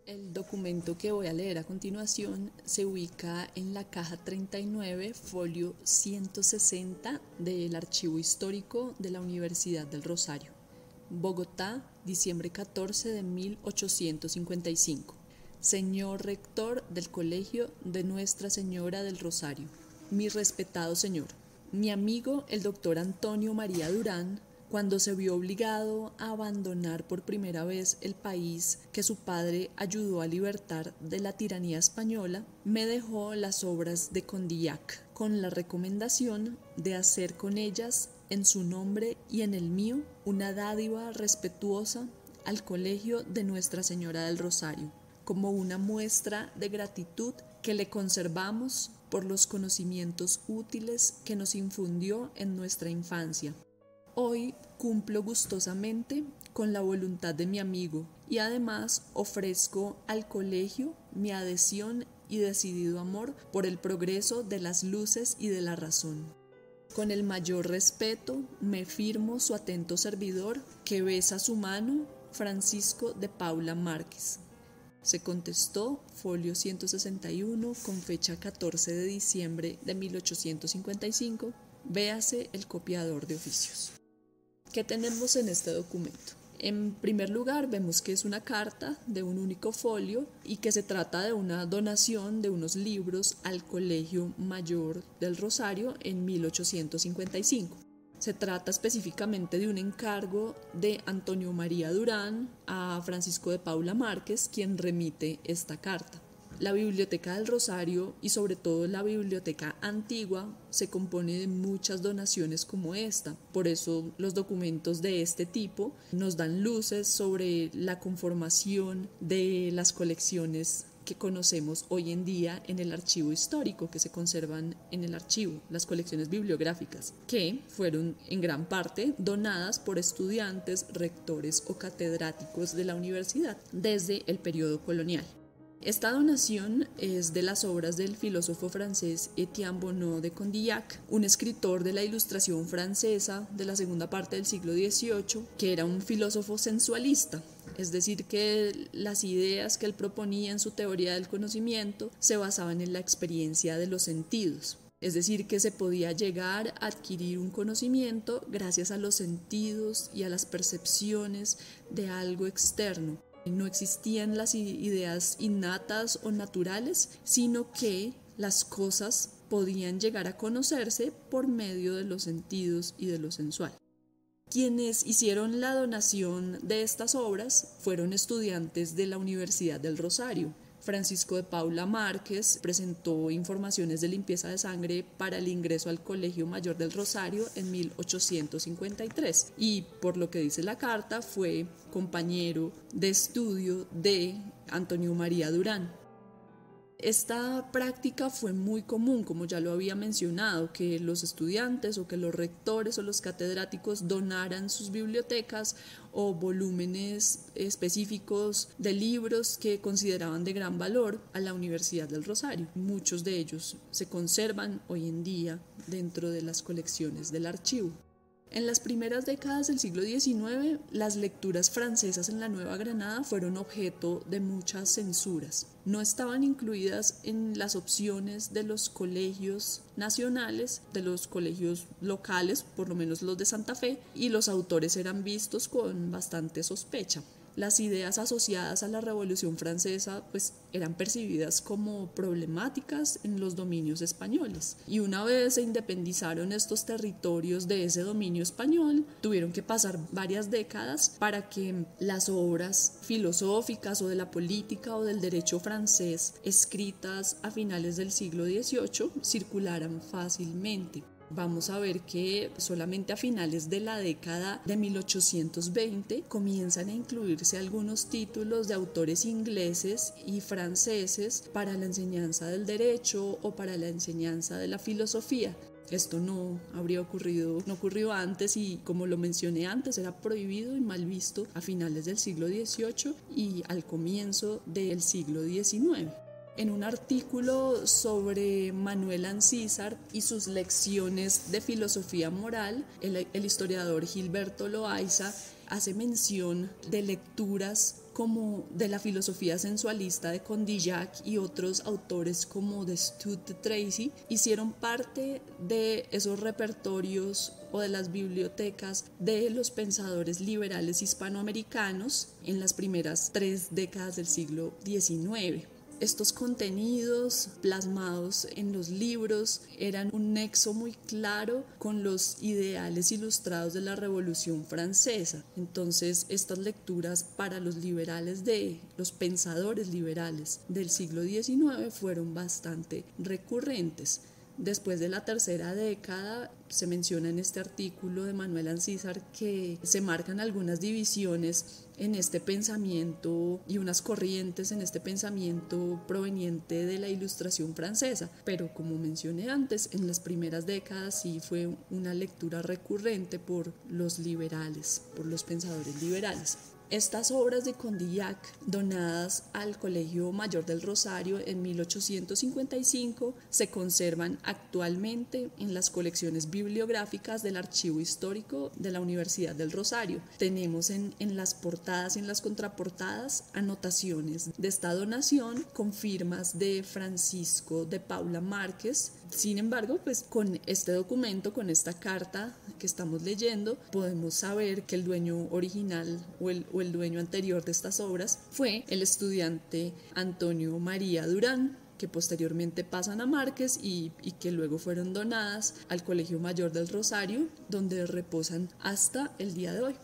El documento que voy a leer a continuación se ubica en la caja 39, folio 160 del Archivo Histórico de la Universidad del Rosario. Bogotá, diciembre 14 de 1855. Señor Rector del Colegio de Nuestra Señora del Rosario. Mi respetado señor, mi amigo el doctor Antonio María Durán, cuando se vio obligado a abandonar por primera vez el país que su padre ayudó a libertar de la tiranía española, me dejó las obras de Condillac, con la recomendación de hacer con ellas, en su nombre y en el mío, una dádiva respetuosa al Colegio de Nuestra Señora del Rosario, como una muestra de gratitud que le conservamos por los conocimientos útiles que nos infundió en nuestra infancia. Hoy cumplo gustosamente con la voluntad de mi amigo y además ofrezco al colegio mi adhesión y decidido amor por el progreso de las luces y de la razón. Con el mayor respeto me firmo su atento servidor que besa su mano, Francisco de Paula Márquez. Se contestó, folio 161, con fecha 14 de diciembre de 1855, véase el copiador de oficios. ¿Qué tenemos en este documento? En primer lugar, vemos que es una carta de un único folio y que se trata de una donación de unos libros al Colegio Mayor del Rosario en 1855. Se trata específicamente de un encargo de Antonio María Durán a Francisco de Paula Márquez, quien remite esta carta. La Biblioteca del Rosario y sobre todo la Biblioteca Antigua se compone de muchas donaciones como esta. Por eso los documentos de este tipo nos dan luces sobre la conformación de las colecciones que conocemos hoy en día en el archivo histórico, que se conservan en el archivo, las colecciones bibliográficas, que fueron en gran parte donadas por estudiantes, rectores o catedráticos de la universidad desde el periodo colonial. Esta donación es de las obras del filósofo francés Étienne Bonnot de Condillac, un escritor de la Ilustración francesa de la segunda parte del siglo XVIII, que era un filósofo sensualista, es decir, que las ideas que él proponía en su teoría del conocimiento se basaban en la experiencia de los sentidos. Es decir, que se podía llegar a adquirir un conocimiento gracias a los sentidos y a las percepciones de algo externo. No existían las ideas innatas o naturales, sino que las cosas podían llegar a conocerse por medio de los sentidos y de lo sensual. Quienes hicieron la donación de estas obras fueron estudiantes de la Universidad del Rosario. Francisco de Paula Márquez presentó informaciones de limpieza de sangre para el ingreso al Colegio Mayor del Rosario en 1853 y, por lo que dice la carta, fue compañero de estudio de Antonio María Durán. Esta práctica fue muy común, como ya lo había mencionado, que los estudiantes o que los rectores o los catedráticos donaran sus bibliotecas o volúmenes específicos de libros que consideraban de gran valor a la Universidad del Rosario. Muchos de ellos se conservan hoy en día dentro de las colecciones del archivo. En las primeras décadas del siglo XIX, las lecturas francesas en la Nueva Granada fueron objeto de muchas censuras. No estaban incluidas en las opciones de los colegios nacionales, de los colegios locales, por lo menos los de Santa Fe, y los autores eran vistos con bastante sospecha. Las ideas asociadas a la Revolución Francesa eran percibidas como problemáticas en los dominios españoles. Y una vez se independizaron estos territorios de ese dominio español, tuvieron que pasar varias décadas para que las obras filosóficas o de la política o del derecho francés escritas a finales del siglo XVIII circularan fácilmente. Vamos a ver que solamente a finales de la década de 1820 comienzan a incluirse algunos títulos de autores ingleses y franceses para la enseñanza del derecho o para la enseñanza de la filosofía. Esto no ocurrió antes y, como lo mencioné antes, era prohibido y mal visto a finales del siglo XVIII y al comienzo del siglo XIX. En un artículo sobre Manuel Ancísar y sus lecciones de filosofía moral, el historiador Gilberto Loaiza hace mención de lecturas como de la filosofía sensualista de Condillac y otros autores como de Stud de Tracy, hicieron parte de esos repertorios o de las bibliotecas de los pensadores liberales hispanoamericanos en las primeras 3 décadas del siglo XIX. Estos contenidos plasmados en los libros eran un nexo muy claro con los ideales ilustrados de la Revolución Francesa. Entonces, estas lecturas para los liberales los pensadores liberales del siglo XIX fueron bastante recurrentes. Después de la tercera década, se menciona en este artículo de Manuel Ancísar que se marcan algunas divisiones en este pensamiento y unas corrientes en este pensamiento proveniente de la Ilustración francesa, pero como mencioné antes, en las primeras décadas sí fue una lectura recurrente por los liberales, por los pensadores liberales. Estas obras de Condillac, donadas al Colegio Mayor del Rosario en 1855, se conservan actualmente en las colecciones bibliográficas del Archivo Histórico de la Universidad del Rosario. Tenemos en las portadas y en las contraportadas anotaciones de esta donación con firmas de Francisco de Paula Márquez. Sin embargo, pues con este documento, con esta carta que estamos leyendo, podemos saber que el dueño original o el dueño anterior de estas obras fue el estudiante Antonio María Durán, que posteriormente pasan a Márquez y que luego fueron donadas al Colegio Mayor del Rosario, donde reposan hasta el día de hoy.